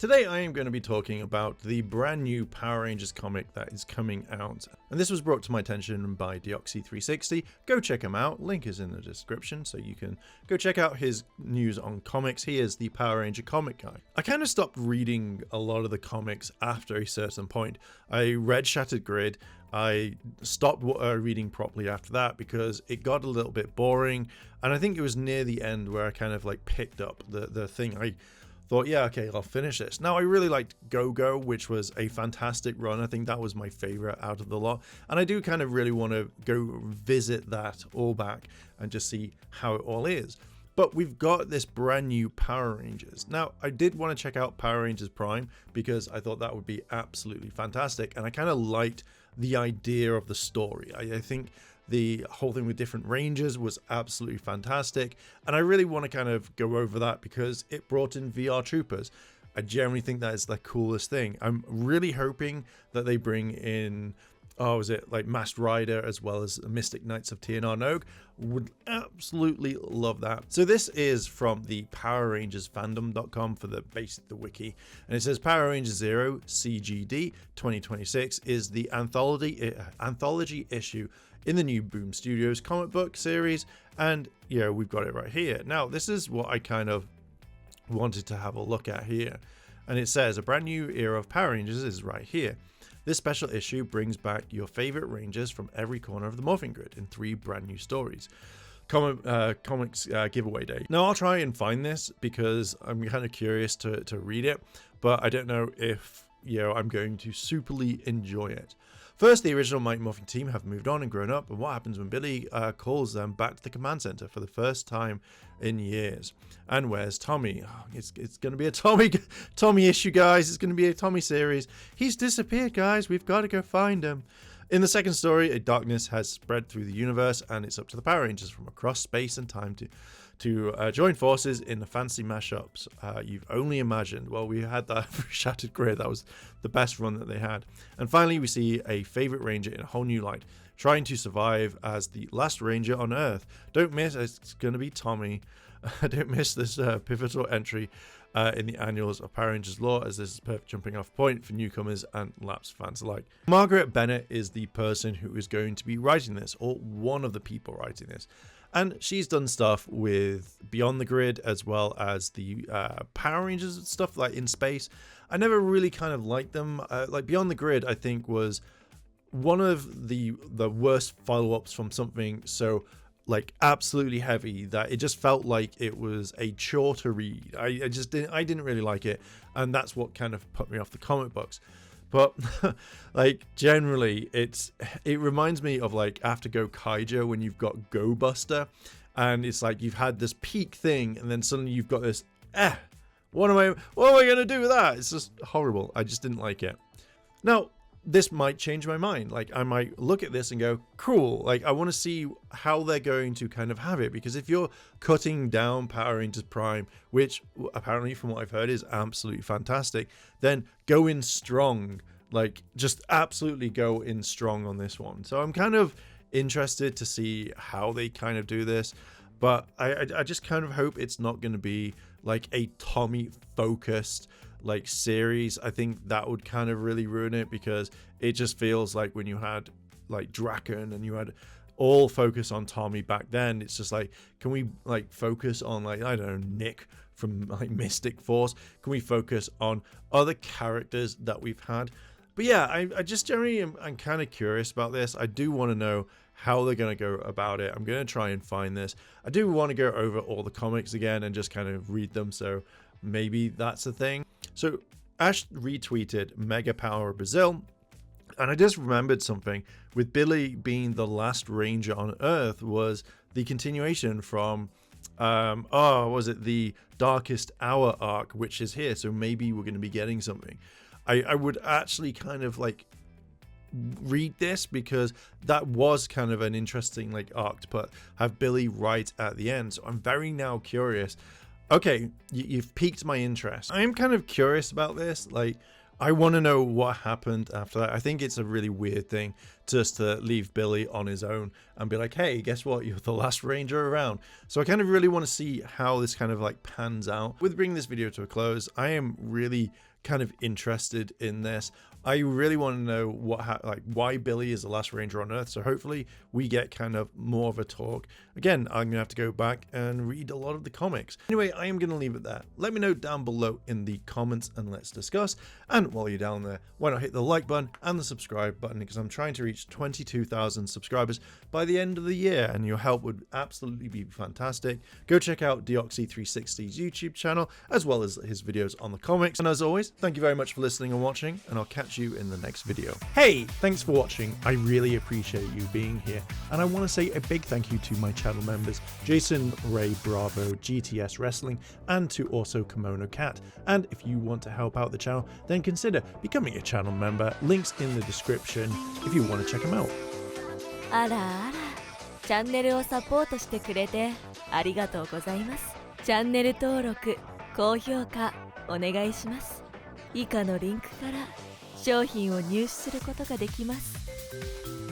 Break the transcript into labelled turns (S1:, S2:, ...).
S1: Today I am going to be talking about the brand new Power Rangers comic that is coming out, and this was brought to my attention by Deoxy360. Go check him out, link is in the description so you can go check out his news on comics. He is the Power Ranger comic guy. I kind of stopped reading a lot of the comics after a certain point. I read Shattered Grid. I stopped reading properly after that because it got a little bit boring, and I think it was near the end where I kind of like picked up the thing. I thought, yeah, okay, I'll finish this. Now, I really liked Go-Go, which was a fantastic run. I think that was my favorite out of the lot, and I do kind of really want to go visit that all back and just see how it all is. But we've got this brand new Power Rangers. Now, I did want to check out Power Rangers Prime because I thought that would be absolutely fantastic, and I kind of liked the idea of the story. I think the whole thing with different Rangers was absolutely fantastic, and I really want to kind of go over that because it brought in VR Troopers. I generally think that is the coolest thing. I'm really hoping that they bring in, Masked Rider as well as Mystic Knights of TNR Nogue. Would absolutely love that. So this is from the Power Rangers fandom.com for the wiki, and it says Power Rangers Zero CGD 2026 is the anthology issue in the new Boom Studios comic book series, and yeah, we've got it right here. Now, this is what I kind of wanted to have a look at here, and it says a brand new era of Power Rangers is right here. This special issue brings back your favorite Rangers from every corner of the Morphing Grid in 3 brand new stories. Comics giveaway day. Now, I'll try and find this because I'm kind of curious to read it, but I don't know if I'm going to superly enjoy it. First, the original Mighty Morphin team have moved on and grown up, and what happens when Billy calls them back to the command center for the first time in years? And where's Tommy? Oh, it's going to be a Tommy issue, guys. It's going to be a Tommy series. He's disappeared, guys. We've got to go find him. In the second story, a darkness has spread through the universe, and it's up to the Power Rangers from across space and time to join forces in the fancy mashups you've only imagined. Well, we had that for Shattered Grid. That was the best run that they had. And finally, we see a favorite Ranger in a whole new light, trying to survive as the last Ranger on Earth. Don't miss, it's going to be Tommy. Don't miss this pivotal entry in the annuals of Power Rangers lore, as this is a perfect jumping off point for newcomers and lapsed fans alike. Margaret Bennett is the person who is going to be writing this, or one of the people writing this. And she's done stuff with Beyond the Grid as well as the Power Rangers stuff like in space. I never really kind of liked them. Like Beyond the Grid, I think was one of the worst follow-ups from something so like absolutely heavy that it just felt like it was a chore to read. I didn't really like it, and that's what kind of put me off the comic books. But like generally it reminds me of like after Go Kaijo when you've got Go Buster, and it's like you've had this peak thing and then suddenly you've got this what am I gonna do with that? It's just horrible. I just didn't like it. Now, this might change my mind. Like I might look at this and go, cool, like I want to see how they're going to kind of have it, because if you're cutting down Power Rangers Prime, which apparently from what I've heard is absolutely fantastic, then go in strong, like just absolutely go in strong on this one. So I'm kind of interested to see how they kind of do this, but I just kind of hope it's not going to be like a Tommy focused like series. I think that would kind of really ruin it, because it just feels like when you had like Draken and you had all focus on Tommy back then, it's just like, can we like focus on like, I don't know, Nick from like Mystic Force? Can we focus on other characters that we've had? But yeah, I just generally I'm kind of curious about this. I do want to know how they're going to go about it. I'm going to try and find this. I do want to go over all the comics again and just kind of read them, so maybe that's a thing. So Ash retweeted Mega Power Brazil, and I just remembered something. With Billy being the last Ranger on Earth was the continuation from was it the Darkest Hour arc, which is here, so maybe we're going to be getting something. I would actually kind of like read this, because that was kind of an interesting like arc to have Billy right at the end. So I'm very now curious. Okay, you've piqued my interest. I am kind of curious about this. Like, I want to know what happened after that. I think it's a really weird thing just to leave Billy on his own and be like, hey, guess what? You're the last Ranger around. So I kind of really want to see how this kind of like pans out. With bringing this video to a close, I am really kind of interested in this. I really want to know why Billy is the last ranger on Earth. So hopefully we get kind of more of a talk. Again, I'm gonna have to go back and read a lot of the comics. Anyway, I am gonna leave it there. Let me know down below in the comments and let's discuss. And while you're down there, why not hit the like button and the subscribe button, because I'm trying to reach 22,000 subscribers by the end of the year, and your help would absolutely be fantastic. Go check out Deoxy360's YouTube channel as well as his videos on the comics. And as always, thank you very much for listening and watching, and I'll catch you in the next video. Hey, thanks for watching. I really appreciate you being here, and I want to say a big thank you to my channel members Jason, Ray, Bravo, GTS Wrestling, and to also Kimono Cat. And if you want to help out the channel, then consider becoming a channel member. Links in the description if you want to check them out.
S2: あらあら、チャンネルをサポートしてくれてありがとうございます。チャンネル登録、高評価お願いします。以下のリンクから商品を入手することができます。